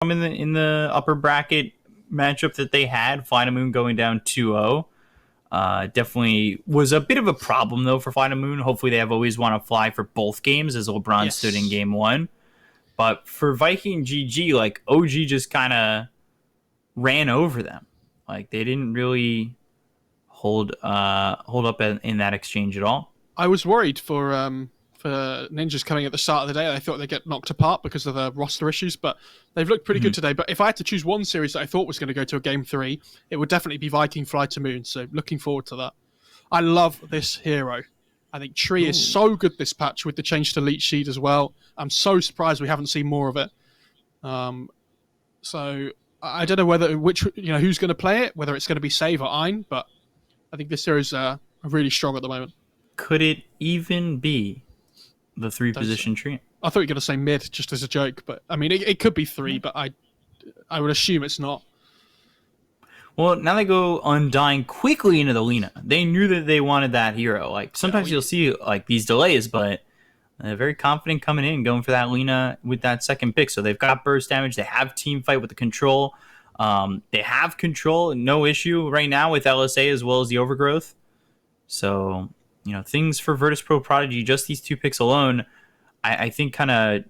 in the upper bracket matchup that they had, Flying Moon going down 2-0. Definitely was a bit of a problem though for Flying Moon. Hopefully they have always want to fly for both games as LeBron stood in game one. But for Viking GG, like OG just kind of ran over them. Like they didn't really hold up in that exchange at all. I was worried for Ninjas coming at the start of the day. I thought they'd get knocked apart because of the roster issues, but they've looked pretty good today. But if I had to choose one series that I thought was going to go to a game 3, it would definitely be Viking Fly to Moon. So looking forward to that. I love this hero. I think Tree is so good this patch with the change to Leech Seed as well. I'm so surprised we haven't seen more of it. So I don't know who's going to play it, whether it's going to be Save or Ein, but I think this series are really strong at the moment. Could it even be the 3-position tree? I thought you were going to say mid, just as a joke, but I mean, it could be 3, but I would assume it's not. Well, now they go Undying quickly into the Lina. They knew that they wanted that hero. Like sometimes you'll see like these delays, but they're very confident coming in, going for that Lina with that second pick. So they've got burst damage. They have team fight with the control. They have control, no issue right now with LSA as well as the overgrowth. So, things for VP.Prodigy, just these 2 picks alone, I think kind of,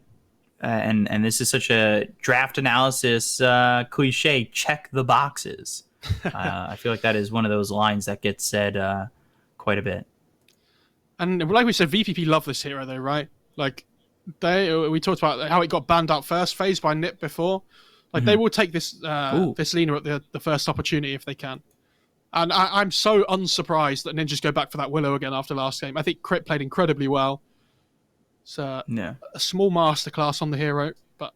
and this is such a draft analysis cliche, check the boxes. I feel like that is one of those lines that gets said quite a bit. And like we said, VPP love this hero though, right? Like, we talked about how it got banned out first phase by NiP before. Like they will take this Lina at the first opportunity if they can. And I'm so unsurprised that Ninjas go back for that Willow again after last game. I think Crit played incredibly well. It's a small masterclass on the hero, but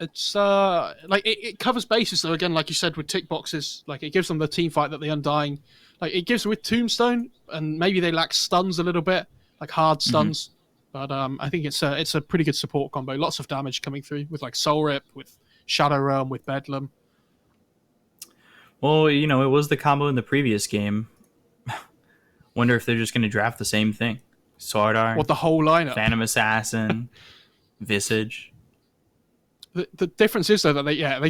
it's it covers bases though. Again, like you said, with tick boxes, like it gives them the team fight that the Undying, like it gives with Tombstone, and maybe they lack stuns a little bit, like hard stuns. But I think it's a pretty good support combo. Lots of damage coming through with like Soul Rip, with Shadow Realm, with Bedlam. Well, it was the combo in the previous game. Wonder if they're just going to draft the same thing. Sword Art. What, the whole lineup? Phantom Assassin, Visage. The difference is though that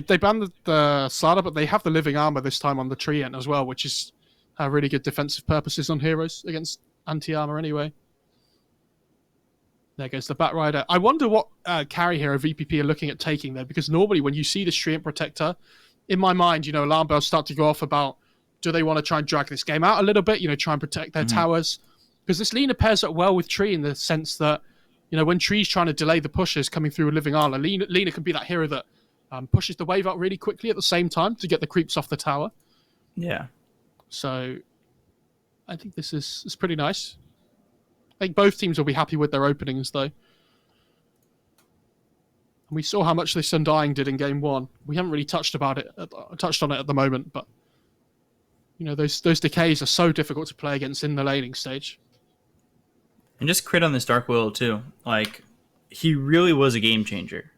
they banned the Slider, but they have the Living Armor this time on the Treant as well, which is really good defensive purposes on heroes against anti-armor anyway. There goes the Batrider. I wonder what carry hero VPP are looking at taking there, because normally when you see the Treant Protector, in my mind, alarm bells start to go off about, do they want to try and drag this game out a little bit, try and protect their towers? Because this Lina pairs up well with Tree in the sense that, when Tree's trying to delay the pushes coming through with Living Armor, Lina can be that hero that pushes the wave out really quickly at the same time to get the creeps off the tower. Yeah. So, I think this is pretty nice. I think both teams will be happy with their openings, though. And we saw how much this Undying did in game 1. We haven't really touched on it at the moment, but those decays are so difficult to play against in the laning stage. And just crit on this Dark Willow too. Like, he really was a game changer.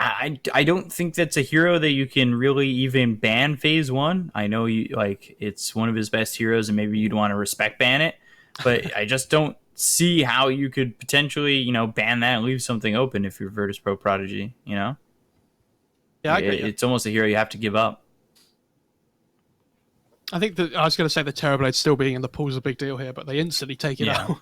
I don't think that's a hero that you can really even ban phase 1. I know it's one of his best heroes, and maybe you'd want to respect ban it, but I just don't see how you could potentially ban that and leave something open if you're VP.Prodigy. Yeah, I get you. It's almost a hero you have to give up. I think that I was going to say the Terrorblade still being in the pool is a big deal here, but they instantly take it out.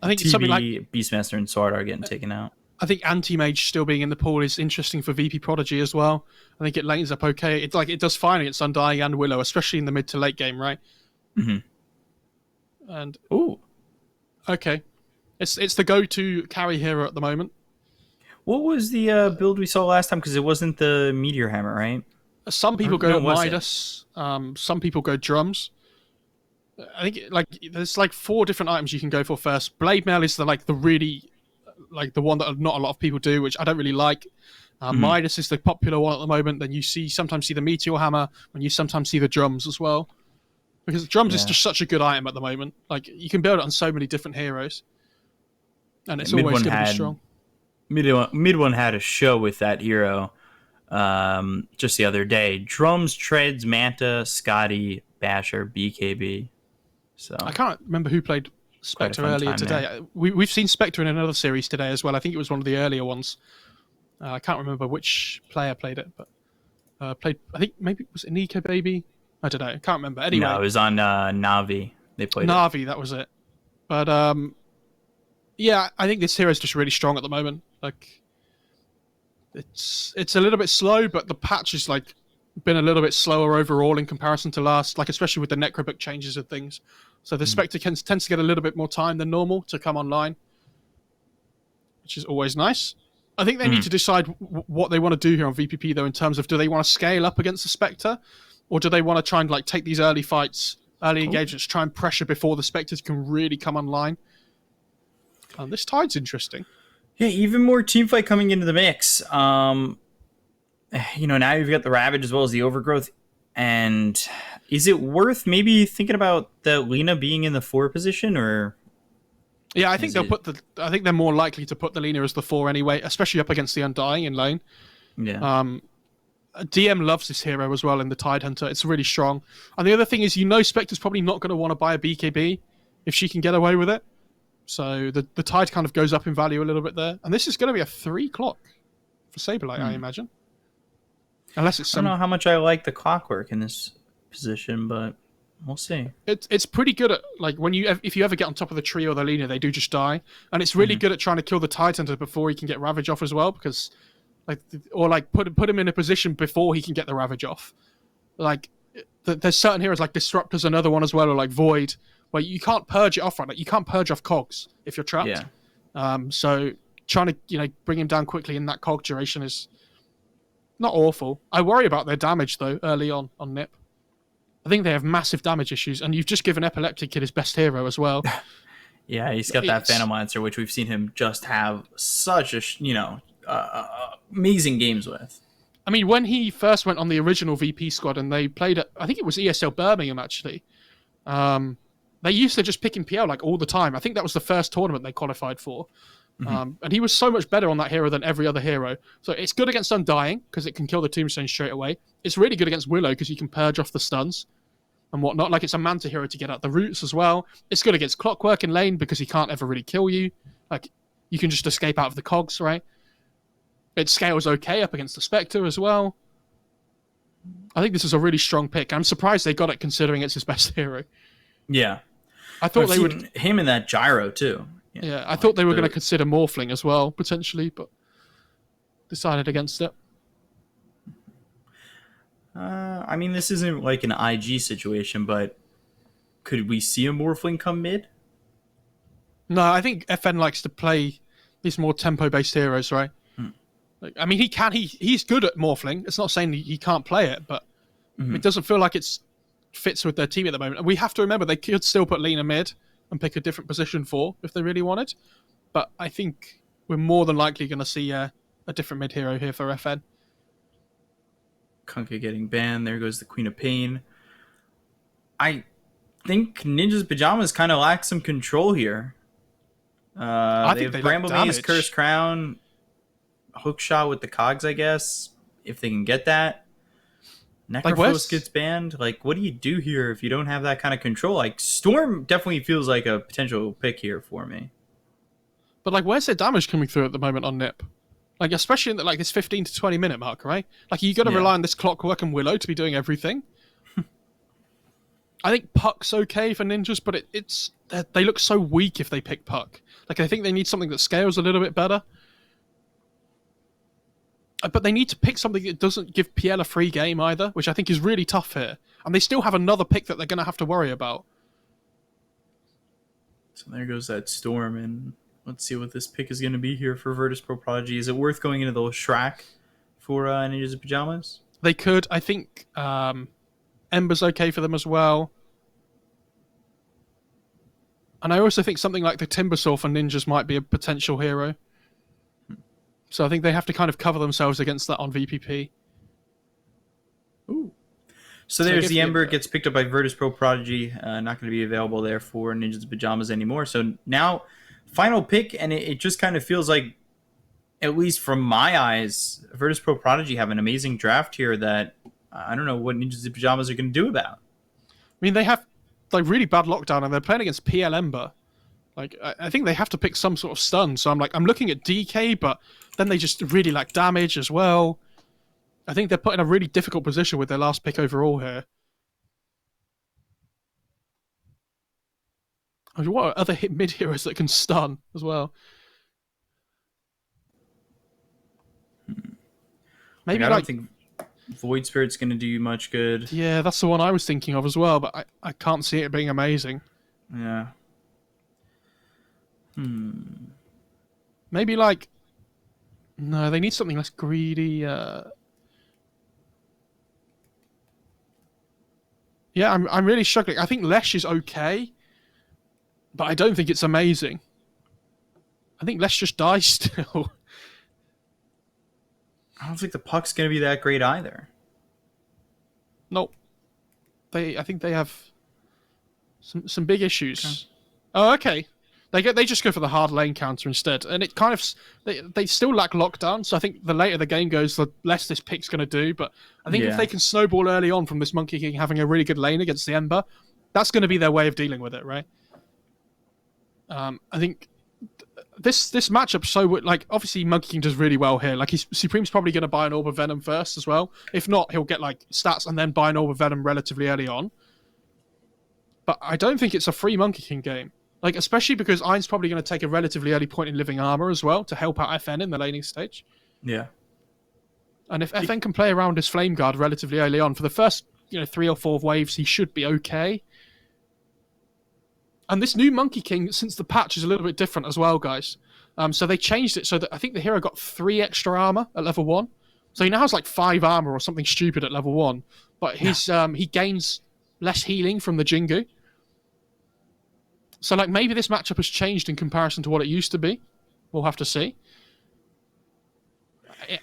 I think TV, something like Beastmaster and Sword are getting taken out. I think Anti-Mage still being in the pool is interesting for VP.Prodigy as well. I think it lanes up okay. It's like it does fine against Undying and Willow, especially in the mid to late game, right? And okay, it's the go-to carry hero at the moment. What was the build we saw last time? Because it wasn't the Meteor Hammer, right? Some people go Midas. Some people go Drums. I think there's 4 different items you can go for first. Blade Mail is the one that not a lot of people do, which I don't really like. Midas is the popular one at the moment. Then you sometimes see the Meteor Hammer, and you sometimes see the Drums as well. Because Drums is just such a good item at the moment. Like, you can build it on so many different heroes. And it's always going to be strong. Mid one had a show with that hero just the other day. Drums, Treads, Manta, Scotty, Basher, BKB. So I can't remember who played quite a Spectre fun earlier time today. there. We've seen Spectre in another series today as well. I think it was one of the earlier ones. I can't remember which player played it, but played. I think maybe was it Nico Baby. I don't know. I can't remember. No, Anyway, it was on Navi. They played it. Navi, that was it. But yeah, I think this hero's just really strong at the moment. Like, it's a little bit slow, but the patch is like been a little bit slower overall in comparison to last. Like, especially with the Necrobook changes and things. So the Spectre tends to get a little bit more time than normal to come online, which is always nice. I think they need to decide what they want to do here on VPP, though, in terms of do they want to scale up against the Spectre, or do they want to try and like take these early fights, early engagements, try and pressure before the Spectres can really come online. This tide's interesting. Yeah, even more teamfight coming into the mix. Now you've got the Ravage as well as the Overgrowth. And is it worth maybe thinking about the Lina being in the 4 position, or? Yeah, I think I think they're more likely to put the Lina as the 4 anyway, especially up against the Undying in lane. Yeah. DM loves this hero as well in the Tidehunter. It's really strong. And the other thing is, Spectre's probably not going to want to buy a BKB if she can get away with it. So the Tide kind of goes up in value a little bit there. And this is going to be a 3 clock for Saberlight, I imagine. Unless it's I don't know how much I like the clockwork in this position, but we'll see. It's pretty good at, like, if you ever get on top of the tree or the Lina, they do just die. And it's really good at trying to kill the Tidehunter before he can get Ravage off as well, because put him in a position before he can get the Ravage off. Like, there's certain heroes like Disruptor's another one as well, or like Void, where you can't purge it off, right? Like, you can't purge off cogs if you're trapped. Yeah. So trying to bring him down quickly in that cog duration is not awful. I worry about their damage though early on NiP. I think they have massive damage issues, and you've just given Epileptic Kid his best hero as well. Yeah, he's got that Phantom Lancer, which we've seen him just have such amazing games with. I mean, when he first went on the original VP squad and they played at, I think it was ESL Birmingham actually, they used to just pick him PL like all the time. I think that was the first tournament they qualified for. And he was so much better on that hero than every other hero. So it's good against Undying, because it can kill the tombstone straight away. It's really good against Willow, because you can purge off the stuns and whatnot. Like, it's a Manta hero to get out the roots as well. It's good against Clockwork in lane, because he can't ever really kill you. Like, you can just escape out of the cogs, right? It scales okay up against the Spectre as well. I think this is a really strong pick. I'm surprised they got it, considering it's his best hero. Yeah. I thought they would... Him in that gyro, too. Yeah, I thought they were going to consider Morphling as well, potentially, but decided against it. I mean, this isn't like an IG situation, but could we see a Morphling come mid? No, I think FN likes to play these more tempo-based heroes, right? Like, I mean, he's good at Morphling. It's not saying he can't play it, but it doesn't feel like it fits with their team at the moment. And we have to remember they could still put Lina mid and pick a different position for if they really wanted. But I think we're more than likely going to see a different mid hero here for FN. Kunkka getting banned. There goes the Queen of Pain. I think Ninja's Pajamas kind of lack some control here. They have Bramble Maze, Cursed Crown, Hookshot with the cogs, I guess, if they can get that. Necrophos gets banned. Like, what do you do here if you don't have that kind of control? Like, Storm definitely feels like a potential pick here for me. But, like, where's their damage coming through at the moment on NiP? Like, especially in this 15 to 20 minute mark, right? Like, you got to rely on this Clockwork and Willow to be doing everything. I think Puck's okay for Ninjas, but they look so weak if they pick Puck. Like, I think they need something that scales a little bit better. But they need to pick something that doesn't give PL a free game either, which I think is really tough here. And they still have another pick that they're going to have to worry about. So there goes that Storm, and let's see what this pick is going to be here for Virtus.Pro.Prodigy. Is it worth going into the Shrek for Ninjas Pajamas? They could. I think Ember's okay for them as well. And I also think something like the Timbersaw for Ninjas might be a potential hero. So I think they have to kind of cover themselves against that on VPP. Ooh. So there's the Ember. Gets picked up by Virtus.Pro.Prodigy. Not going to be available there for Ninjas Pajamas anymore. So now, final pick, and it just kind of feels like, at least from my eyes, Virtus.Pro.Prodigy have an amazing draft here that I don't know what Ninjas Pajamas are going to do about. I mean, they have like really bad lockdown, and they're playing against PL Ember. Like, I think they have to pick some sort of stun. So I'm looking at DK, but then they just really lack damage as well. I think they're put in a really difficult position with their last pick overall here. I mean, what are other hit mid heroes that can stun as well? Maybe I don't think Void Spirit's going to do you much good. Yeah, that's the one I was thinking of as well, but I can't see it being amazing. Yeah. Maybe like... No, they need something less greedy. Yeah, I'm really struggling. I think Lesh is okay, but I don't think it's amazing. I think Lesh just dies still. I don't think the puck's going to be that great either. Nope. I think they have some big issues. Okay. Oh, okay. They just go for the hard lane counter instead, and it kind of they still lack lockdown. So I think the later the game goes, the less this pick's going to do. But I think if they can snowball early on from this Monkey King having a really good lane against the Ember, that's going to be their way of dealing with it, right? I think this matchup. So like obviously Monkey King does really well here. Like Supreme's probably going to buy an Orb of Venom first as well. If not, he'll get like stats and then buy an Orb of Venom relatively early on. But I don't think it's a free Monkey King game. Like, especially because Ein's probably going to take a relatively early point in living armor as well to help out FN in the laning stage. Yeah. And if FN can play around his Flame Guard relatively early on, for the first 3 or 4 waves, he should be okay. And this new Monkey King, since the patch, is a little bit different as well, guys. So they changed it so that I think the hero got 3 extra armor at level 1. So he now has like 5 armor or something stupid at level 1. But his he gains less healing from the Jingu. So, like, maybe this matchup has changed in comparison to what it used to be. We'll have to see.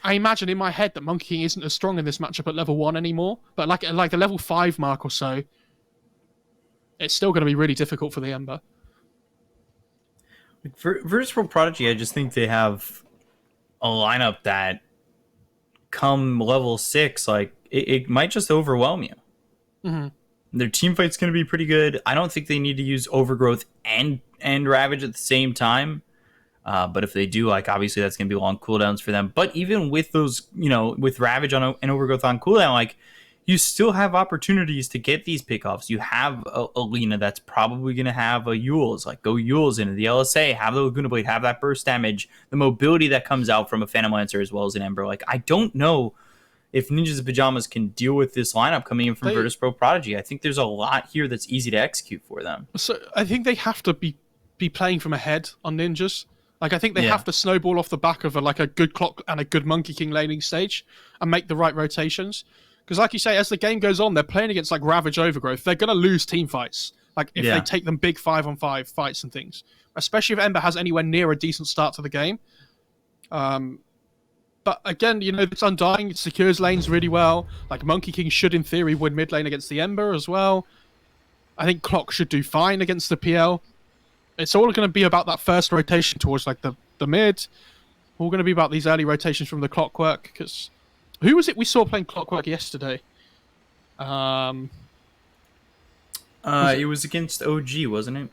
I imagine in my head that Monkey King isn't as strong in this matchup at level 1 anymore. But, like the level 5 mark or so, it's still going to be really difficult for the Ember. For VP.Prodigy, I just think they have a lineup that, come level 6, like, it might just overwhelm you. Mm-hmm. Their team fight's going to be pretty good. I don't think they need to use Overgrowth and Ravage at the same time. But if they do, like, obviously that's going to be long cooldowns for them. But even with those, with Ravage and Overgrowth on cooldown, like, you still have opportunities to get these pickoffs. You have a Lina that's probably going to have a Yules. Like, go Yules into the LSA, have the Laguna Blade, have that burst damage, the mobility that comes out from a Phantom Lancer as well as an Ember. Like, I don't know if Ninjas in Pajamas can deal with this lineup coming in from VP.Prodigy. I think there's a lot here that's easy to execute for them. So I think they have to be playing from ahead on Ninjas. Like, I think they have to snowball off the back of a good clock and a good Monkey King laning stage and make the right rotations. Because like you say, as the game goes on, they're playing against like Ravage Overgrowth. They're going to lose team fights. Like, if they take them big 5-on-5 fights and things. Especially if Ember has anywhere near a decent start to the game. But again, it's Undying. It secures lanes really well. Like, Monkey King should, in theory, win mid lane against the Ember as well. I think Clock should do fine against the PL. It's all going to be about that first rotation towards, like, the mid. All going to be about these early rotations from the Clockwork. Because who was it we saw playing Clockwork yesterday? It was against OG, wasn't it?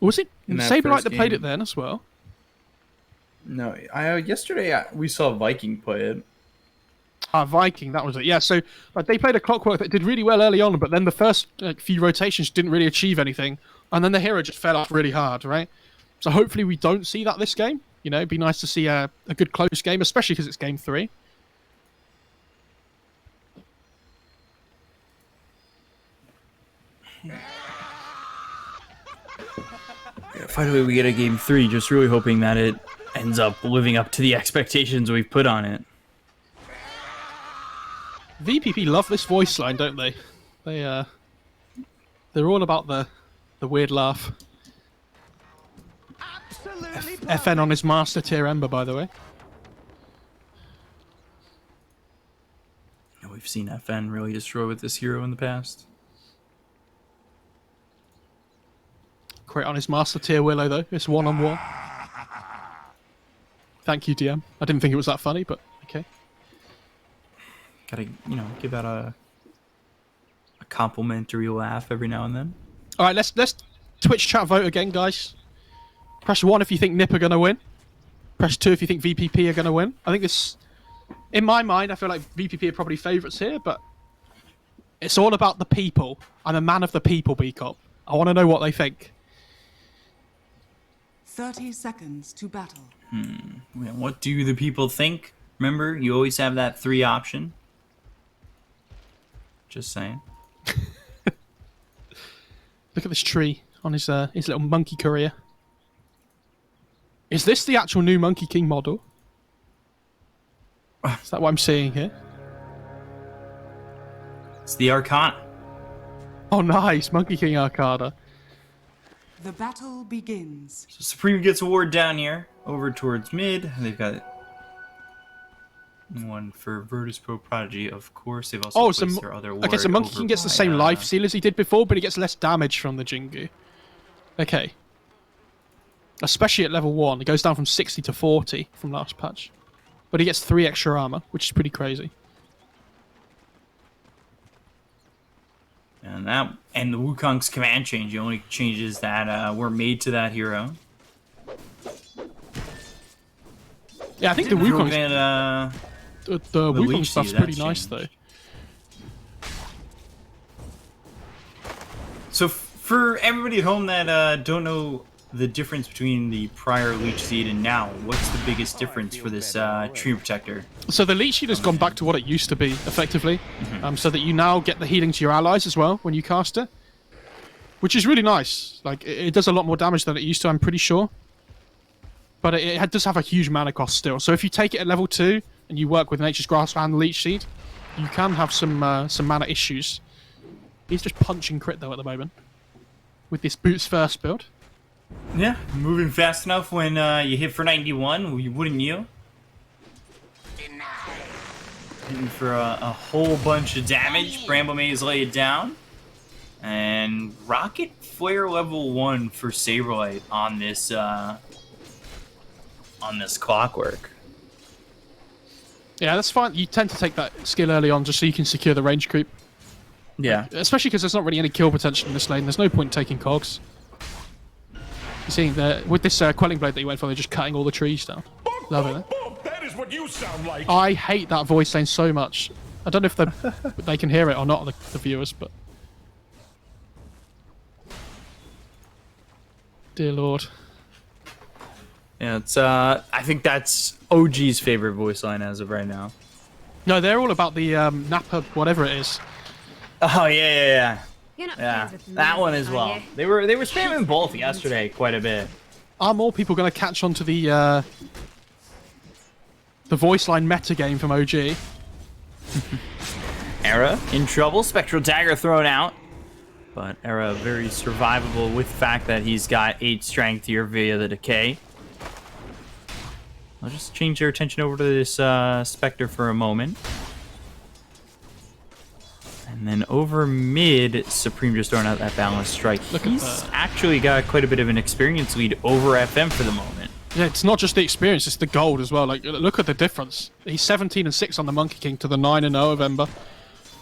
Was it Saberlight that played it then as well? No, yesterday we saw Viking play it. Viking, that was it. Yeah, so they played a Clockwork that did really well early on, but then the first few rotations didn't really achieve anything, and then the hero just fell off really hard, right? So hopefully we don't see that this game. It'd be nice to see a good close game, especially because it's game 3. Finally, we get a game 3. Just really hoping that it ends up living up to the expectations we've put on it. VPP love this voice line, don't they? They're all about the weird laugh. FN on his master tier Ember, by the way. We've seen FN really destroy with this hero in the past. Great on his master tier Willow, though. It's 1-on-1. Thank you, DM. I didn't think it was that funny, but okay. Gotta, give out a complimentary laugh every now and then. All right, let's Twitch chat vote again, guys. Press 1 if you think NiP are going to win. Press 2 if you think VPP are going to win. I think this, in my mind, I feel like VPP are probably favourites here, but it's all about the people. I'm a man of the people, B-Cop. I want to know what they think. 30 seconds to battle. What do the people think? Remember, you always have that 3 option. Just saying. Look at this tree on his little monkey career. Is this the actual new Monkey King model? Is that what I'm seeing here? It's the Arcana. Oh, nice. Monkey King Arcana. The battle begins. So Supreme gets a ward down here, over towards mid. They've got one for VP.Prodigy, of course. They've also placed their other ward. Okay, so Monkey King gets the same life steal as he did before, but he gets less damage from the Jingu. Okay. Especially at level 1. It goes down from 60 to 40 from last patch. But he gets 3 extra armor, which is pretty crazy. And the Wukong's command change, the only changes that were made to that hero. Yeah, I think the Wukong the Wukong stuff's pretty nice though. So for everybody at home that don't know the difference between the prior Leech Seed and now, what's the biggest difference for this Tree Protector? So the Leech Seed has gone back to what it used to be, effectively. So that you now get the healing to your allies as well when you cast it. Which is really nice. Like, it does a lot more damage than it used to, I'm pretty sure. But it does have a huge mana cost still. So if you take it at level 2, and you work with Nature's Grasp and Leech Seed, you can have some mana issues. He's just punching crit, though, at the moment. With this Boots First build. Yeah, moving fast enough when you hit for 91, wouldn't you? Hitting for a whole bunch of damage. Bramble Maze lay it down. And Rocket Flare level 1 for Saberlight on this Clockwork. Yeah, that's fine. You tend to take that skill early on just so you can secure the range creep. Yeah. Especially because there's not really any kill potential in this lane. There's no point taking cogs. You're seeing with this Quelling Blade that you went for, they're just cutting all the trees down. Love it. That is what you sound like. I hate that voice line so much. I don't know if they can hear it or not, the viewers, but... Dear Lord. Yeah, it's I think that's OG's favorite voice line as of right now. No, they're all about the Napa, whatever it is. Oh yeah. You're not Yeah, friends with me, that one as are well. you? They were spamming both yesterday quite a bit. Are more people going to catch on to the voice line meta game from OG? Era in trouble. Spectral Dagger thrown out. But Era very survivable with the fact that he's got 8 strength here via the decay. I'll just change their attention over to this Spectre for a moment. And then over mid, Supreme just throwing out that balanced strike. He's actually got quite a bit of an experience lead over FM for the moment. Yeah, it's not just the experience, it's the gold as well. Like, look at the difference. He's 17-6 on the Monkey King to the 9-0 of Ember.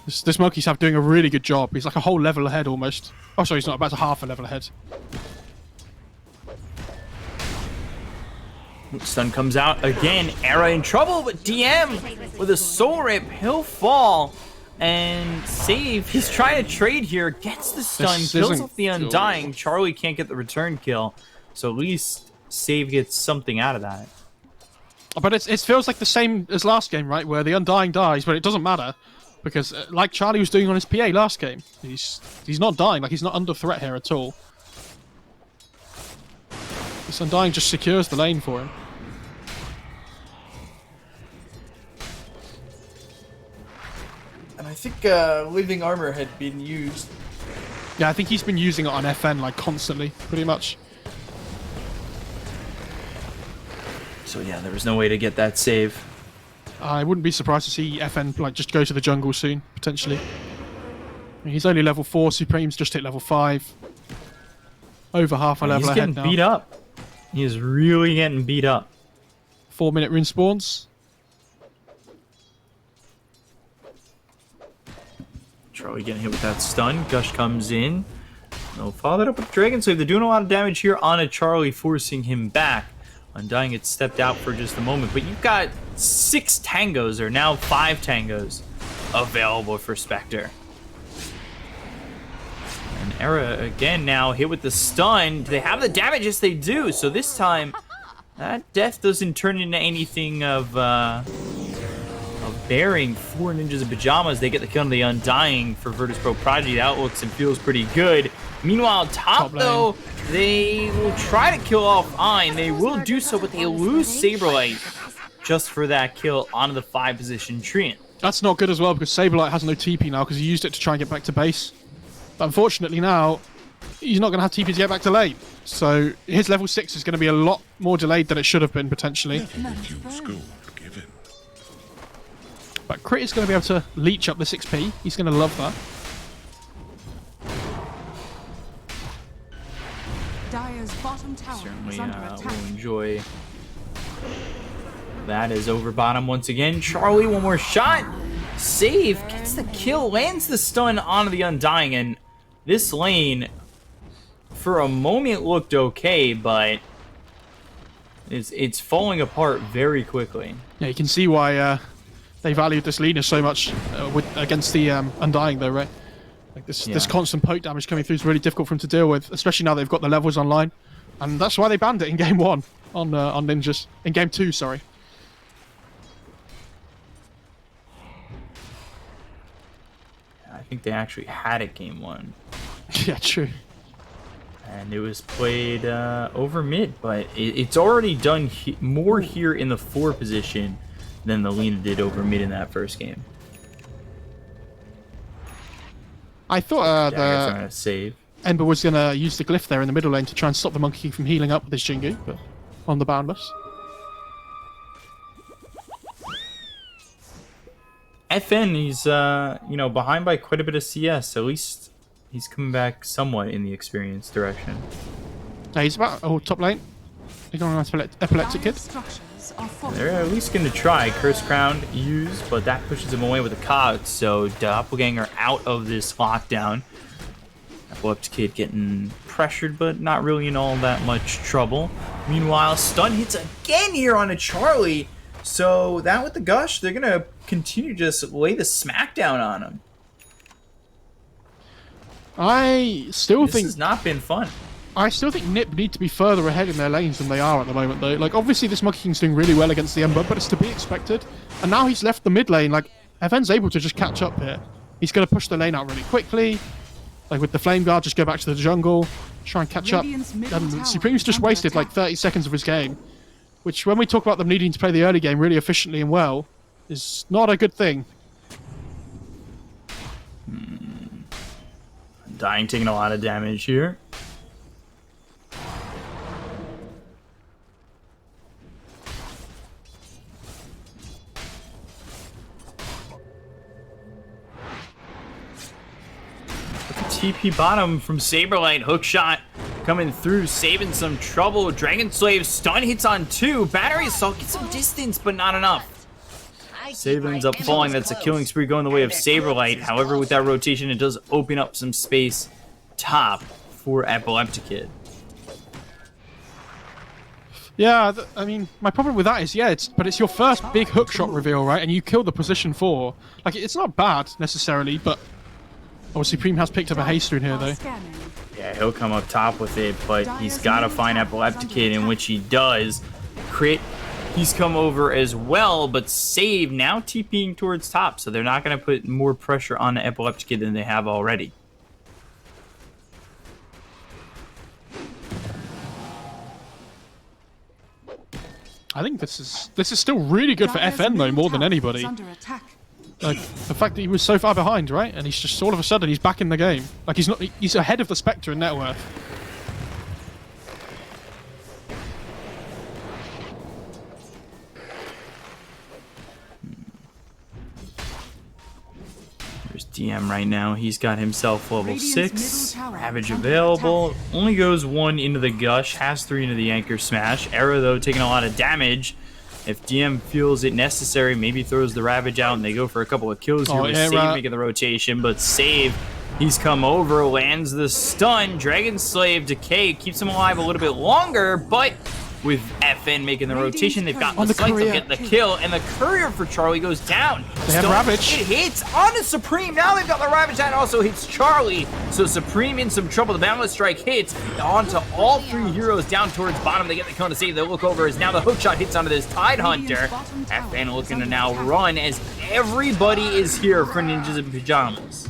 This Monkey's doing a really good job. He's like a whole level ahead almost. Oh, sorry, he's not, about half a level ahead. Stun comes out again. Era in trouble, but DM with a soul rip. He'll fall and save. He's trying to trade here. Gets the stun, kills off the Undying. Charlie can't get the return kill, so at least Save gets something out of that. But it feels like the same as last game, right? Where the Undying dies, but it doesn't matter. Because, like Charlie was doing on his PA last game, he's not dying. Like, he's not under threat here at all. This Undying just secures the lane for him. And I think Living Armor had been used. Yeah, I think he's been using it on FN, like, constantly, pretty much. So yeah, there was no way to get that save. I wouldn't be surprised to see FN, like, just go to the jungle soon, potentially. I mean, he's only level 4, Supreme's just hit level 5. Over half a level ahead now. He's getting beat up. He is really getting beat up. 4-minute rune spawns. Charlie getting hit with that stun. Gush comes in. They'll follow that up with Dragon Slave. They're doing a lot of damage here on a Charlie, forcing him back. Undying had stepped out for just a moment, but you've got 6 Tangos, or now 5 Tangos, available for Spectre. And Era, again, now hit with the stun. Do they have the damage? Yes, they do. So this time, that death doesn't turn into anything of bearing. 4 Ninjas in Pajamas. They get the kill on the Undying for VP.Prodigy. That looks and feels pretty good. Meanwhile, top though, they will try to kill off Ein. They will do so, but they lose Saberlight just for that kill onto the 5-position Treant. That's not good as well, because Saberlight has no TP now because he used it to try and get back to base. But unfortunately now, he's not going to have TP to get back to lane. So his level 6 is going to be a lot more delayed than it should have been, potentially. But Crit is going to be able to leech up this XP. He's going to love that. Dire's bottom tower Certainly is under attack. will enjoy that. Is over bottom once again. Charlie, one more shot. Save, gets the kill, lands the stun onto the Undying, and this lane, for a moment, looked okay, but it's falling apart very quickly. Yeah, you can see why they valued this Lina so much against the Undying, though, right? Like this constant poke damage coming through is really difficult for him to deal with, especially now they've got the levels online, and that's why they banned it in game 1 on Ninjas. In game 2, sorry. I think they actually had it game 1. Yeah, true. And it was played over mid, but it's already done more here in the 4 position than the Lina did over mid in that first game. I thought Trying to save. Ember was going to use the glyph there in the middle lane to try and stop the Monkey King from healing up with his Jingu, but on the Boundless. FN, he's behind by quite a bit of CS. At least he's coming back somewhat in the experience direction. Yeah, he's about top lane. He's got an epileptic kid. They're at least going to try. Curse Crown used, but that pushes him away with a COD. So Doppelganger out of this lockdown. Epileptic Kid getting pressured, but not really in all that much trouble. Meanwhile, stun hits again here on a Charlie. So that with the Gush, they're going to continue to just lay the smackdown on him. I still think this has not been fun. I still think NiP need to be further ahead in their lanes than they are at the moment, though. Like, obviously, this Monkey King's doing really well against the Ember, but it's to be expected. And now he's left the mid lane. Like, FN's able to just catch up here. He's going to push the lane out really quickly. Like, with the Flame Guard, just go back to the jungle, try and catch up. And Supreme's just wasted, like, 30 seconds of his game. Which, when we talk about them needing to play the early game really efficiently and well, is not a good thing. Dying, taking a lot of damage here. TP bottom from Saberlight. Hook shot coming through, saving some trouble. Dragon Slave stun hits on 2. Battery Assault gets some distance, but not enough. Save ends up falling. That's a killing spree going the way of Saberlight. However, with that rotation, it does open up some space top for Epileptic Kid. Yeah, I mean, my problem with that is, but it's your first big hookshot reveal, right? And you kill the position 4. Like, it's not bad, necessarily, but... Oh, Supreme has picked up a haste rune here, though. Yeah, he'll come up top with it, but he's got to find Epileptic Kid, in which he does. Crit, he's come over as well, but Save now TPing towards top, so they're not going to put more pressure on the Epileptic Kid than they have already. I think this is still really good for FN, though, more than anybody. Like, the fact that he was so far behind, right? And he's just all of a sudden he's back in the game. Like, he's ahead of the Spectre in net worth. There's DM right now. He's got himself level 6. Ravage available. Only goes 1 into the Gush. Has 3 into the Anchor Smash. Era, though, taking a lot of damage. If DM feels it necessary, maybe throws the Ravage out and they go for a couple of kills here with Save making the rotation, but Save He's come over, lands the stun. Dragon Slave Decay keeps him alive a little bit longer, but with FN making the rotation, they've got the sight to get the kill, and the courier for Charlie goes down. They have Ravage. It hits onto Supreme. Now they've got the Ravage that also hits Charlie. So Supreme in some trouble. The Boundless Strike hits onto all three heroes down towards bottom. They get the cone to save. They look over as now the hookshot hits onto this Tide Hunter. FN looking to now run as everybody is here for Ninjas in Pajamas.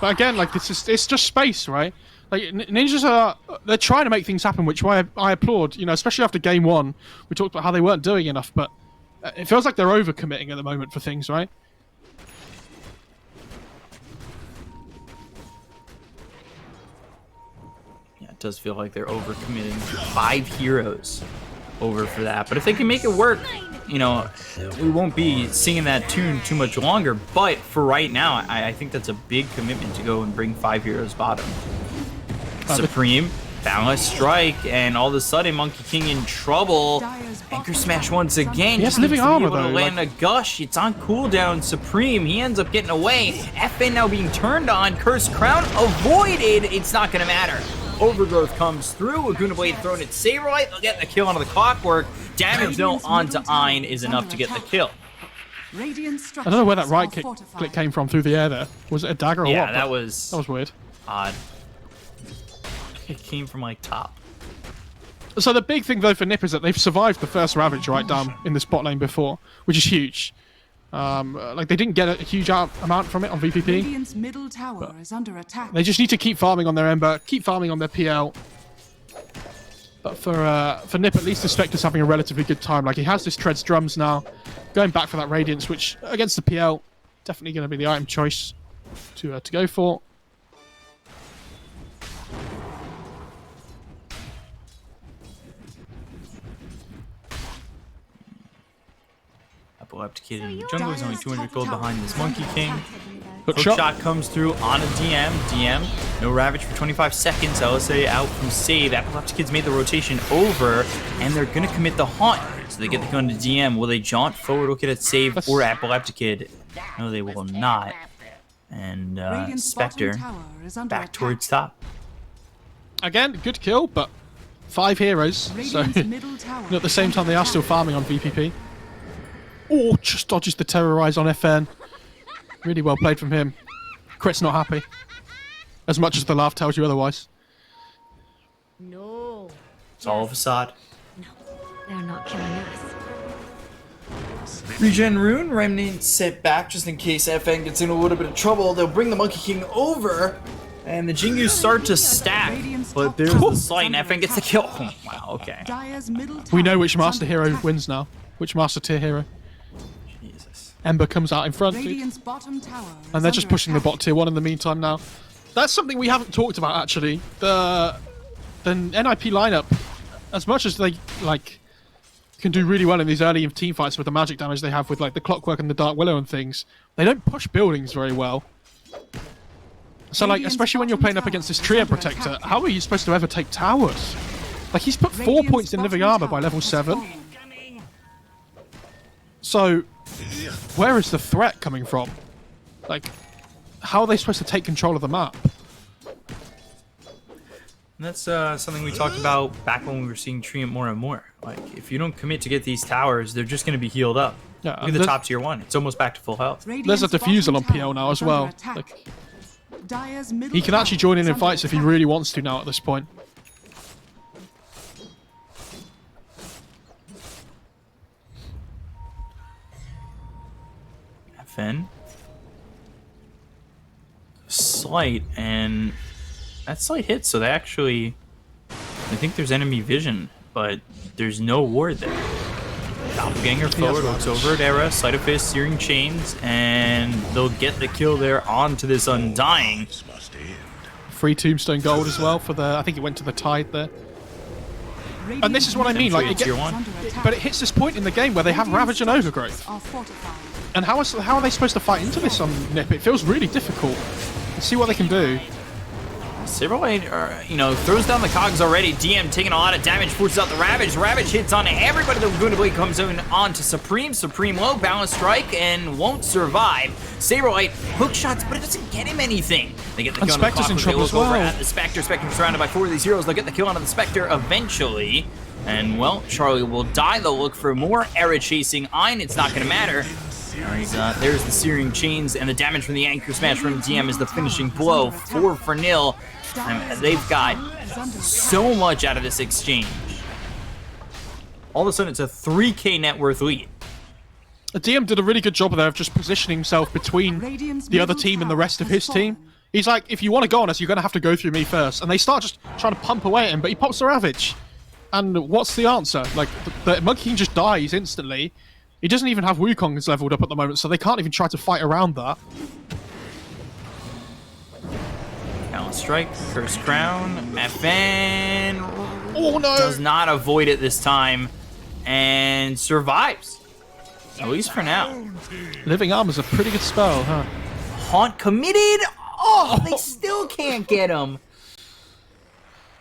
But again, like it's just space, right? Like Ninjas they're trying to make things happen, which I applaud. You know, especially after game one, we talked about how they weren't doing enough, but it feels like they're overcommitting at the moment for things, right? Yeah, it does feel like they're overcommitting. 5 heroes over for that, but if they can make it work, you know, we won't be singing that tune too much longer. But for right now, I think that's a big commitment to go and bring 5 heroes bottom. Supreme, Boundless Strike, and all of a sudden Monkey King in trouble. Anchor Smash once again. He has living armor though. Land a Gush. It's on cooldown. Supreme, he ends up getting away. FN now being turned on. Cursed Crown avoided. It's not going to matter. Overgrowth comes through. Laguna Blade thrown at Saberlight. They'll get the kill onto the Clockwork. Damage though onto Ein is enough to get the kill. I don't know where that right click came from through the air there. Was it a dagger or what? Yeah, that was weird. Odd. It came from like top. So the big thing though for NiP is that they've survived the first Ravage right down in this bot lane before, which is huge. Like they didn't get a huge amount from it on VPP. Radiant's middle tower is under attack. They just need to keep farming on their Ember, keep farming on their PL. But for NiP, at least the Spectre's having a relatively good time. Like he has this Treads Drums now, going back for that Radiance, which against the PL, definitely going to be the item choice to go for. Epileptic in the jungle is only 200 gold behind this Monkey King. Hook shot comes through on a DM. DM, no Ravage for 25 seconds. LSA out from save. Epileptic Kids made the rotation over, and they're going to commit the haunt. So they get the gun to DM. Will they jaunt forward, look at it, save, or Epileptic Kid? No, they will not. And Spectre back towards top. Again, good kill, but 5 heroes. So at the same time, they are still farming on VPP. Oh, just dodges the Terrorize on FN. Really well played from him. Crit's not happy. As much as the laugh tells you otherwise. No. It's all a facade. No, they're not killing us. Regen Rune, Remnant set back just in case FN gets in a little bit of trouble. They'll bring the Monkey King over, and the Jingus start to stack. But there's the sight, and FN gets the kill. Oh, wow, okay. We know which Master Hero wins now. Which Master Tier Hero. Ember comes out in front, and they're just pushing the bot tier 1 in the meantime now. That's something we haven't talked about actually. The NiP lineup, as much as they can do really well in these early team fights with the magic damage they have with like the Clockwork and the Dark Willow and things, they don't push buildings very well. So like, especially when you're playing up against this Trio Protector, how are you supposed to ever take towers? Like he's put 4 points in living armor by level 7. So where is the threat coming from? Like, how are they supposed to take control of the map? And that's something we talked about back when we were seeing Treant more and more. Like, if you don't commit to get these towers, they're just going to be healed up. Yeah, look at the top tier 1. It's almost back to full health. There's a defusal on PL now as well. Like, he can actually join in fights if he really wants to now at this point. FN. Slight, and that slight hits, so they actually, I think there's enemy vision, but there's no ward there. Doppelganger forward, looks over at Era, Sleight of Fist, Searing Chains, and they'll get the kill there onto this Undying. Free Tombstone Gold as well for the, I think it went to the Tide there. And this is what I mean, like, but it hits this point in the game where they have Ravage and Overgrowth. And how are they supposed to fight into this on NiP? It feels really difficult. Let's see what they can do. Saberblade, you know, throws down the cogs already. DM taking a lot of damage, forces out the Ravage. Ravage hits on everybody. The Laguna Blade comes in onto Supreme. Supreme low, balance strike, and won't survive. Saberblade hook shots, but it doesn't get him anything. They get the kill on the Spectre's in trouble as over well. at the Spectre. Spectre surrounded by 4 of these heroes. They'll get the kill onto the Spectre eventually. And, well, Charlie will die. They'll look for more Era chasing Ein. It's not going to matter. There's the Searing Chains, and the damage from the Anchor Smash from DM is the finishing blow. 4-0. They've got so much out of this exchange. All of a sudden, it's a 3K net worth lead. The DM did a really good job of just positioning himself between the other team and the rest of his team. He's like, if you want to go on us, you're going to have to go through me first. And they start just trying to pump away at him, but he pops the Ravage. And what's the answer? Like, the Monkey King just dies instantly. He doesn't even have Wukong's leveled up at the moment, so they can't even try to fight around that. Balance strike, Curse Crown, FN. Oh no! Does not avoid it this time, and survives. At least for now. Living Armor's a pretty good spell, huh? Haunt committed. Oh, they still can't get him.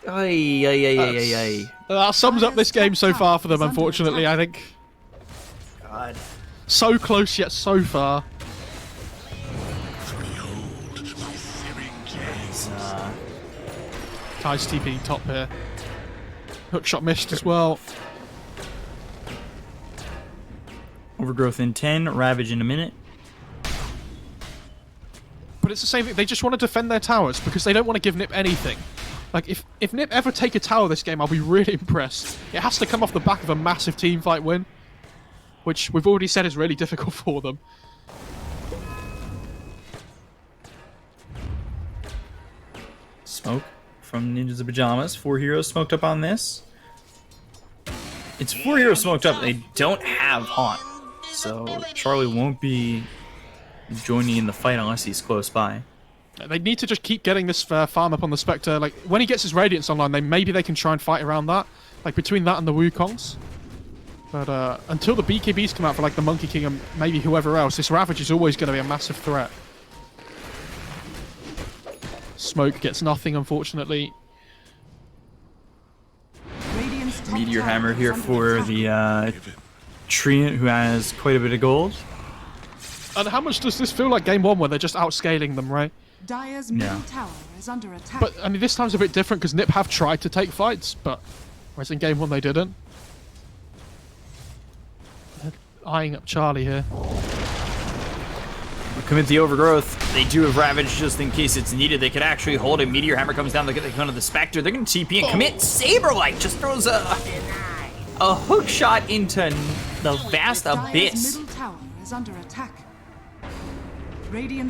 That sums up this game so far for them, unfortunately, I think. God. So close yet so far. Kai's TP top here. Hookshot missed as well. Overgrowth in 10, Ravage in a minute. But it's the same thing, they just want to defend their towers because they don't want to give NiP anything. Like, if NiP ever take a tower this game, I'll be really impressed. It has to come off the back of a massive teamfight win, which we've already said is really difficult for them. Smoke from Ninjas of Pajamas. 4 heroes smoked up on this. It's 4 heroes smoked up. They don't have Haunt. So Charlie won't be joining in the fight unless he's close by. They need to just keep getting this farm up on the Spectre. Like, when he gets his Radiance online, maybe they can try and fight around that. Like, between that and the Wukongs. But until the BKBs come out for, like, the Monkey King and maybe whoever else, this Ravage is always going to be a massive threat. Smoke gets nothing, unfortunately. Meteor Hammer here for the Treant, who has quite a bit of gold. And how much does this feel like game 1 where they're just outscaling them, right? Dire's middle tower is under attack. But, I mean, this time's a bit different because NiP have tried to take fights, but whereas in game 1 they didn't. They're eyeing up Charlie here. Commit the Overgrowth. They do have Ravage just in case it's needed. They could actually hold it. Meteor Hammer comes down. They get the gun of the Spectre. They're going to TP and commit. Saberlight just throws a hook shot into the vast abyss. Middle tower is under attack.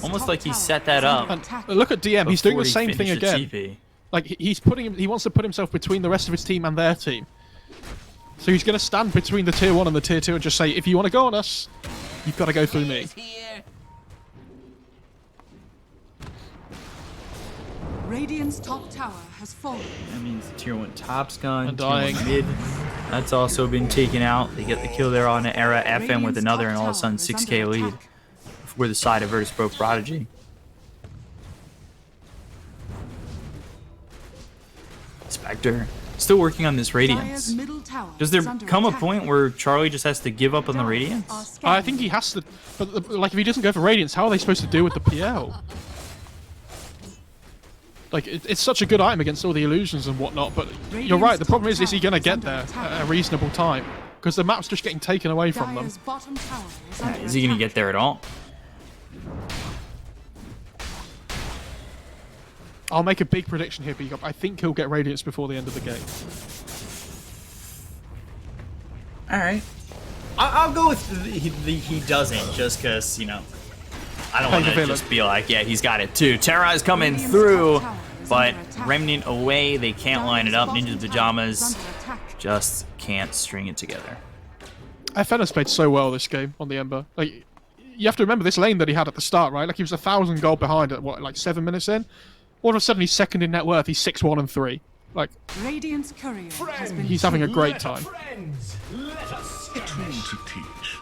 Almost like he set that up. And look at DM. He's doing the same thing finished again. TP. Like, he wants to put himself between the rest of his team and their team. So he's going to stand between the tier 1 and the tier 2 and just say, if you want to go on us, you've got to go through me. Radiant's top tower has fallen. That means tier 1 top's gone. And Tier 1 dying. mid. That's also been taken out. They get the kill there on Era FM with another, and all of a sudden 6K lead for the side of VP.Prodigy. Spectre still working on this Radiance. Does there come a point where Charlie just has to give up on the Radiance? I think he has to. But, like, if he doesn't go for Radiance, how are they supposed to deal with the PL? Like, it's such a good item against all the illusions and whatnot, but you're right, the problem is he going to get there at a reasonable time? Because the map's just getting taken away from them. Is he going to get there at all? I'll make a big prediction here, Beakup. I think he'll get Radiance before the end of the game. Alright. I'll go with he doesn't, just because, you know, I don't want to just be like, yeah, he's got it too. Terra is coming through, but Remnant away. They can't line it up. Ninjas Pajamas just can't string it together. FN has played so well this game on the Ember. Like, you have to remember this lane that he had at the start, right? Like, he was 1,000 gold behind at, what, like 7 minutes in? All of a sudden, he's second in net worth. He's 6-1 and 3. Like, Radiant's courier has been he's having a great time. Friends, let us a tool to teach.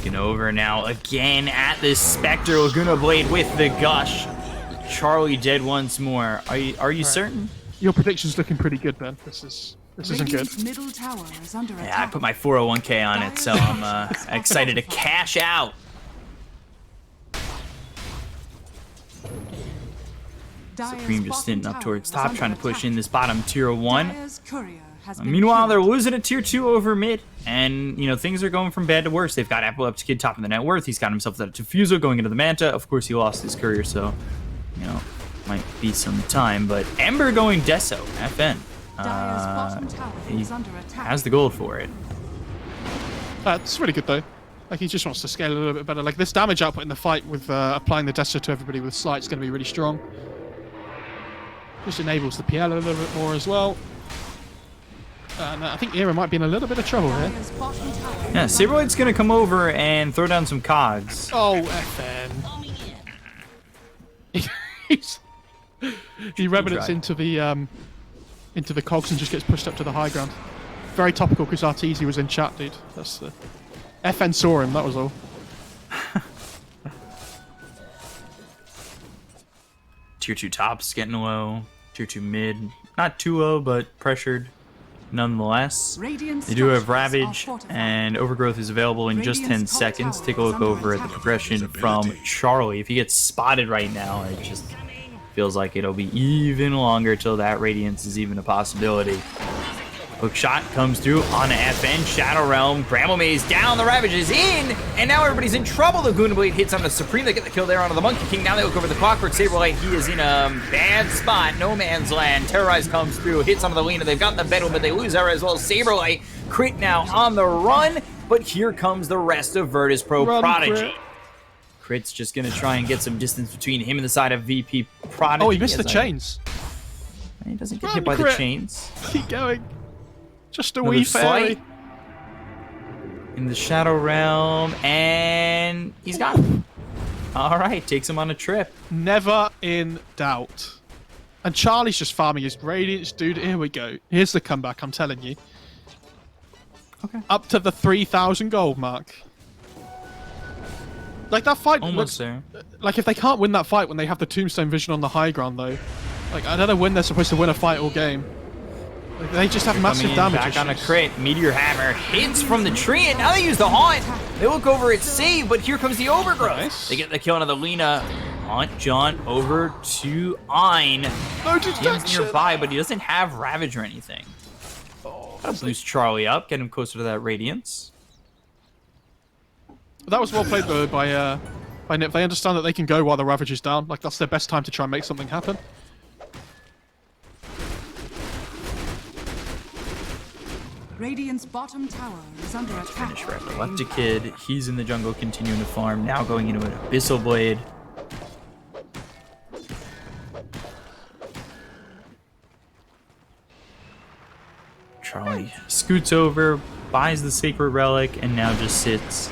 Looking over now again at this Spectre Laguna Blade with the Gush. Charlie dead once more. Are you certain? Your prediction's looking pretty good, Ben. This isn't good. Radiant's middle tower is under Yeah, I attack. put my 401k on it, so I'm excited to cash out. Dire's Supreme just bottom sitting up tower towards is top, under trying to push attack. in this bottom tier 1. Dire's courier has been Meanwhile, they're killed. losing a tier 2 over mid, and you know things are going from bad to worse. They've got Epileptic Kid top of the net worth. He's got himself that Diffusal going into the Manta. Of course, he lost his courier, so you know might be some time. But Ember going Deso FN. Dire's bottom tower He is under attack. has the gold for it. It's really good though. Like he just wants to scale a little bit better. Like this damage output in the fight with applying the Deso to everybody with Slight is going to be really strong. Just enables the PL a little bit more as well. And I think Era might be in a little bit of trouble here. Dire's bottom tower Yeah, is under Saberlight's gonna come over and throw down some cogs. Oh, FN. He remnants into the cogs and just gets pushed up to the high ground. Very topical because Arteezy was in chat, dude. That's the FN saw him. That was all. Tier 2 top's getting low. Tier 2 mid, not too low, but pressured nonetheless. Radiant's They do have structures are Ravage, fortified. and Overgrowth is available in just 10 Radiant's top seconds. tower Take a is look under over at the attack. progression from Charlie. If he gets spotted right now, it just feels like it'll be even longer till that Radiance is even a possibility. Hook shot comes through on FN. Shadow Realm. Bramble Maze down. The Ravage is in. And now everybody's in trouble. The Laguna Blade hits on the Supreme. They get the kill there onto the Monkey King. Now they look over the Clockwork Saberlight. He is in a bad spot. No man's land. Terrorize comes through. Hits onto the Lena. They've got the Bedouin, but they lose her as well. Saberlight. Crit now on the run. But here comes the rest of VP.Prodigy. Crit. Crit's just going to try and get some distance between him and the side of VP.Prodigy. Oh, he missed the as chains. He doesn't get Run, hit by the Crit. chains. Keep going. Just a Another wee fairy. slight in the Shadow Realm, and he's got him. All right, takes him on a trip. Never in doubt. And Charlie's just farming his Radiance, dude. Here we go. Here's the comeback, I'm telling you. Okay. Up to the 3,000 gold mark. Like that fight Almost looks there. like if they can't win that fight when they have the Tombstone Vision on the high ground though. Like I don't know when they're supposed to win a fight all game. Like, they just have massive Coming in, damage back on a issues. crit. Meteor Hammer hits from the tree, and now they use the Haunt. They look over at Save, but here comes the Overgrowth. Nice. They get the kill on the Lena. Haunt John over to Ein. No Jim's detection. nearby, but he doesn't have Ravage or anything. Gotta boost Charlie up, get him closer to that Radiance. That was well played though by NiP. They understand that they can go while the Ravage is down. Like that's their best time to try and make something happen. Radiant's bottom tower is under attack. Finish for Epileptic Kid. He's in the jungle continuing to farm. Now going into an Abyssal Blade. Charlie scoots over, buys the Sacred Relic, and now just sits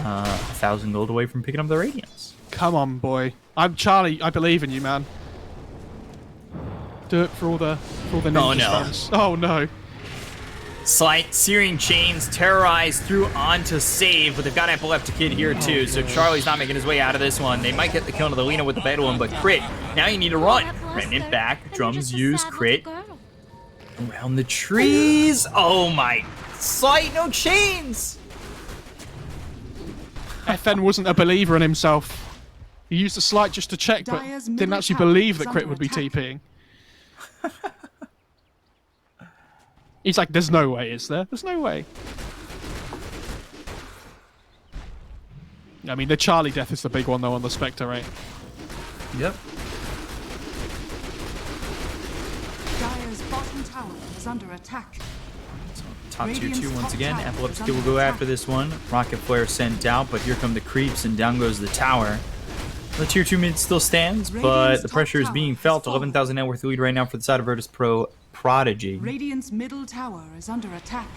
1,000 gold away from picking up the Radiance. Come on, boy. I'm Charlie. I believe in you, man. Do it for all the ninja no. fans. Oh no. Slight Searing Chains terrorized through onto Save, but they've got Epileptic Kid here too, so Charlie's not making his way out of this one. They might get the kill on the Lena with the Bedouin, but Crit, now you need to run. Remnant back, drums use, Crit. Around the trees. Oh my. Slight, no chains. FN wasn't a believer in himself. He used the slight just to check, but Dire's didn't middle actually tower believe is that Crit under would be attack. TPing. He's like, there's no way, is there? There's no way. I mean, the Charlie death is the big one, though, on the Spectre, right? Yep. Dire's bottom tower is under attack. Top tier Radiant's 2 once top again. tower Epileptic is Kid will under go attack. after this one. Rocket Flare sent out, but here come the creeps and down goes the tower. The tier 2 mid still stands, but Radiant's the top pressure is tower being has felt. fallen. 11,000 net worth lead right now for the side of VP.Prodigy. Radiant's middle tower is under attack.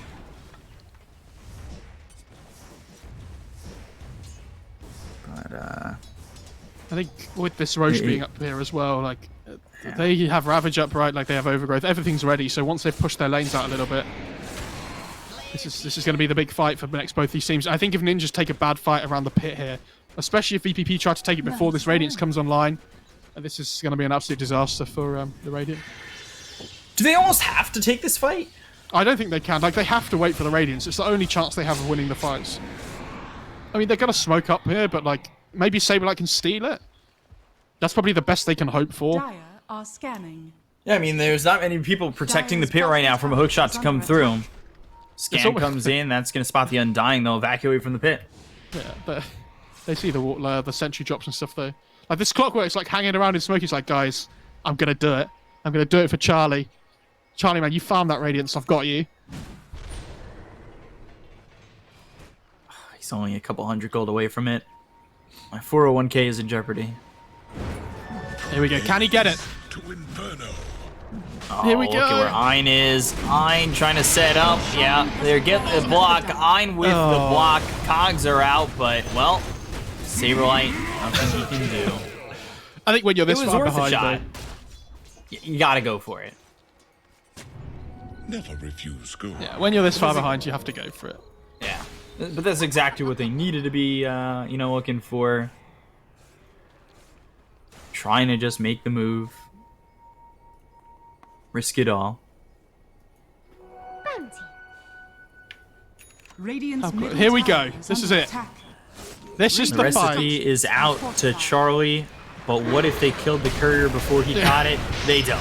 But I think with this Roche being up here as well, like, they have Ravage up, right? Like, they have Overgrowth. Everything's ready, so once they've pushed their lanes out a little bit, This is going to be the big fight for the next both these teams. I think if Ninjas take a bad fight around the pit here, especially if VPP try to take it before this Radiance comes online, this is going to be an absolute disaster for the Radiant. Do they almost have to take this fight? I don't think they can. Like, they have to wait for the Radiance. It's the only chance they have of winning the fights. I mean, they're going to smoke up here, but, like, maybe Saberlight can steal it? That's probably the best they can hope for. Dire are scanning. Yeah, I mean, there's not many people protecting the pit right now from a hook shot to come through. Scan comes in, that's going to spot the Undying. They'll evacuate from the pit. Yeah, but they see the sentry drops and stuff, though. Like, this Clockwork's, like, hanging around in smoke. He's like, guys, I'm going to do it. I'm going to do it for Charlie. Charlie, man, you farm that Radiance. I've got you. He's only a couple hundred gold away from it. My 401k is in jeopardy. Here we go. Can he get it? Oh, Here we go. Look at where Ein is. Ein trying to set up. Yeah, they're getting the block. Ein with the block. Cogs are out, but, well, Saberlight, nothing he can do. I think when you're this It was far worth a behind, shot. though, You gotta go for it. Never refuse gold. yeah, when you're this far behind, you have to go for it. Yeah. But that's exactly what they needed to be, you know, looking for. Trying to just make the move. Risk it all. Bounty. Radiant's middle Here we tower go. is This is under it. attack. This is The the fight. recipe is out to Charlie, but what if they killed the courier before he got it? They don't.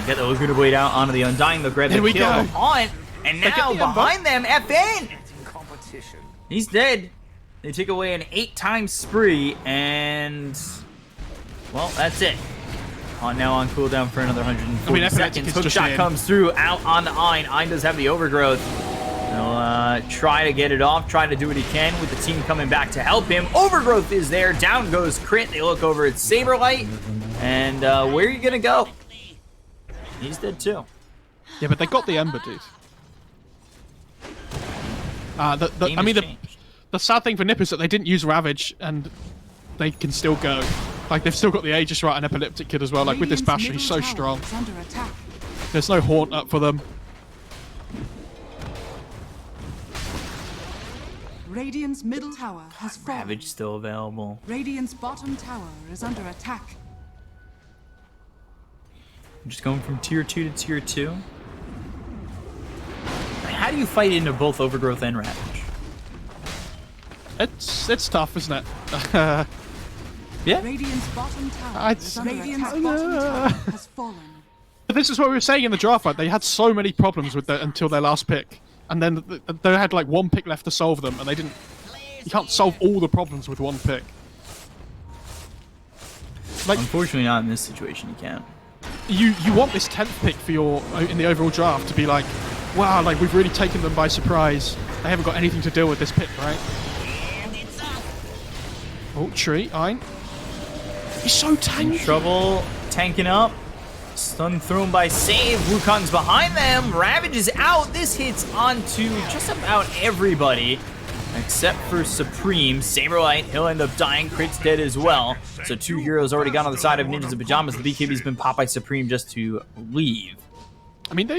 Get the Laguna Blade out onto the Undying. They'll grab the Here we kill go. on, and get now the behind them, FN. He's dead. They take away an 8-time spree, and well, that's it. On now on cooldown for another 140 seconds. is Hook just shot in. comes through out on the Ein. Ein does have the overgrowth. He'll try to get it off, try to do what he can with the team coming back to help him. Overgrowth is there. Down goes Crit. They look over at Saberlight. And where are you going to go? He's dead too. Yeah, but they got the Ember, dude. Game I mean, has changed. the sad thing for NiP is that they didn't use Ravage, and they can still go. Like, they've still got the Aegis right and Epileptic Kid as well. Like, with this Radiant's Bastion, he's so middle tower strong. is under attack. There's no Haunt up for them. Radiant's middle tower has fallen. Ravage still available. Radiant's bottom tower is under attack. Just going from tier 2 to tier 2. How do you fight into both Overgrowth and Ravage? It's tough, isn't it? Yeah. Radiant's bottom tower I'd is say- under attack. Radiant's bottom tower has fallen. But this is what we were saying in the draft, right? They had so many problems with that until their last pick. And then they had like one pick left to solve them, and they didn't... You can't solve all the problems with one pick. Like, Unfortunately, not in this situation. You can't. you want this 10th pick for your in the overall draft to be like, wow, like we've really taken them by surprise. They haven't got anything to deal with this pick, right? Oh, tree, Ein. He's so tanky. Trouble tanking up. Stun thrown by Save. Wukong's behind them. Ravage is out. This hits onto just about everybody except for Supreme. Saberlight, he'll end up dying. Crit's dead as well. So 2 heroes already gone on the side of Ninjas in Pajamas. The BKB's been popped by Supreme just to leave. I mean,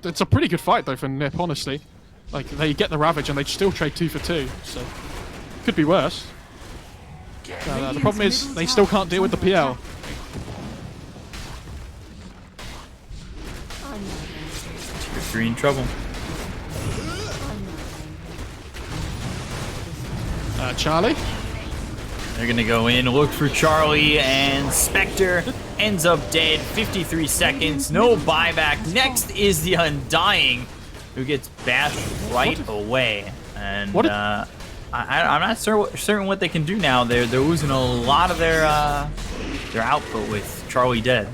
it's a pretty good fight though for NiP, honestly. Like they get the Ravage and they still trade 2 for 2, so could be worse. The problem is they still can't deal with the PL. Tier 3 in trouble. Charlie? They're gonna go in, look for Charlie, and Spectre ends up dead. 53 seconds, no buyback. Next is the Undying, who gets bashed right away. And I'm not certain what they can do now. They're losing a lot of their output with Charlie dead.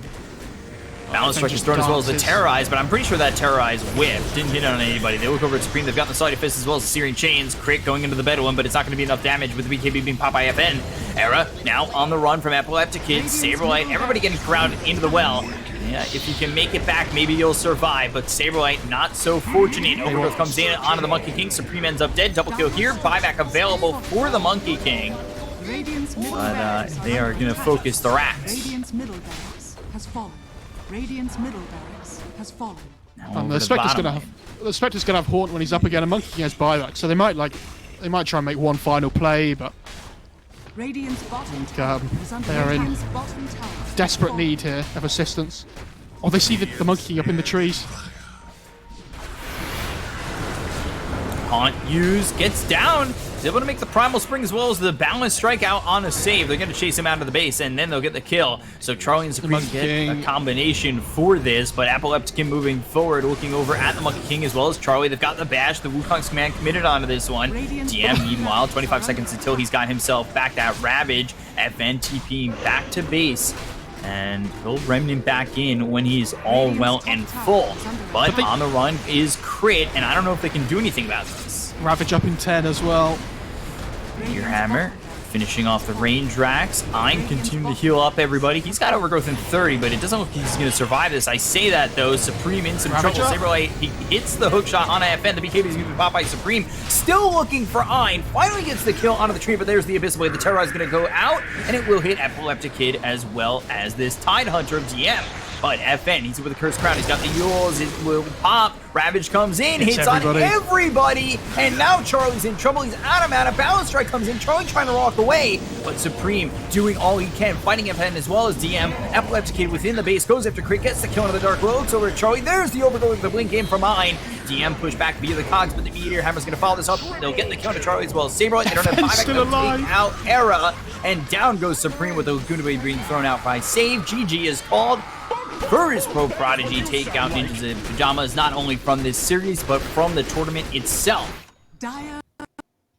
Balance Strike is thrown as well as the Terrorize, but I'm pretty sure that Terrorize whiffed. Didn't hit on anybody. They look over at Supreme. They've got the Salty Fist as well as the Searing Chains. Crit going into the Bedouin, but it's not going to be enough damage with the BKB being popped by FN. Era now on the run from Epileptic Kid. Saberlight, everybody getting crowded into the well. Yeah, if you can make it back, maybe you'll survive, but Saberlight not so fortunate. Overgrowth comes in onto the Monkey King. Supreme ends up dead. Double kill here. Buyback available for the Monkey King. But they are going to focus the racks. Radiant's middle barracks has fallen. Radiant's middle barracks has fallen. And the Spectre's gonna have Haunt when he's up again, and Monkey King has buyback, so they might try and make one final play, but Radiant's bottom tower is under they're in Radiant's bottom tower. desperate need here of assistance. Oh, they see the Monkey King up in the trees. Haunt use gets down. He's able to make the Primal Spring as well as the Balance Strike out on a save. They're going to chase him out of the base, and then they'll get the kill. So Charlie and Supreme get a combination for this, but Epilepticon moving forward, looking over at the Monkey King as well as Charlie. They've got the bash. The Wukong's command committed onto this one. DM, meanwhile, 25 seconds until he's got himself back that Ravage. FN TPing back to base. And he'll Remnant back in when he's all well and full. But on the run is Crit, and I don't know if they can do anything about this. Ravage up in 10 as well. Your Hammer finishing off the range racks. I'm continuing to heal up everybody. He's got overgrowth in 30, but it doesn't look like he's going to survive this. I say that, though. Supreme in some trouble. Saberlight, he hits the hook shot on FN. The BKB is going to be popped by Supreme. Still looking for Ein. Finally gets the kill onto the tree, but there's the Abyssal Blade. The Terrorize is going to go out, and it will hit Epileptic Kid as well as this Tide Hunter of DM. But FN, he's with the Cursed Crown. He's got the Yules. It will pop. Ravage comes in, hits on everybody. And now Charlie's in trouble. He's out of mana. Balance Strike comes in. Charlie trying to walk away. But Supreme doing all he can, fighting FN as well as DM. Epileptic Kid within the base, goes after Crit, gets the kill into the Dark World. Looks over at Charlie. There's the overgrowth of the Blink in from Mine. DM push back via the cogs, but the Meteor Hammer's going to follow this up. They'll get the kill to Charlie as well as Saberlight. They don't have buyback. They'll take out Era. And down goes Supreme with the Laguna Blade being thrown out by Save. GG is called. First Pro-Prodigy take out Ninjas in Pajamas, not only from this series, but from the tournament itself. Yeah,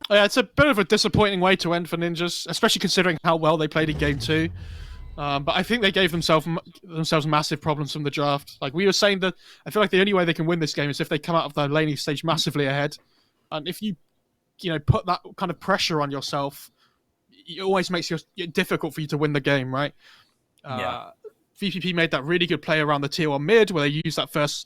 it's a bit of a disappointing way to end for Ninjas, especially considering how well they played in Game 2. But I think they gave themselves massive problems from the draft. Like we were saying, that I feel like the only way they can win this game is if they come out of the laning stage massively ahead. And if you put that kind of pressure on yourself, it always makes it difficult for you to win the game, right? Yeah. VPP made that really good play around the tier 1 mid where they used that first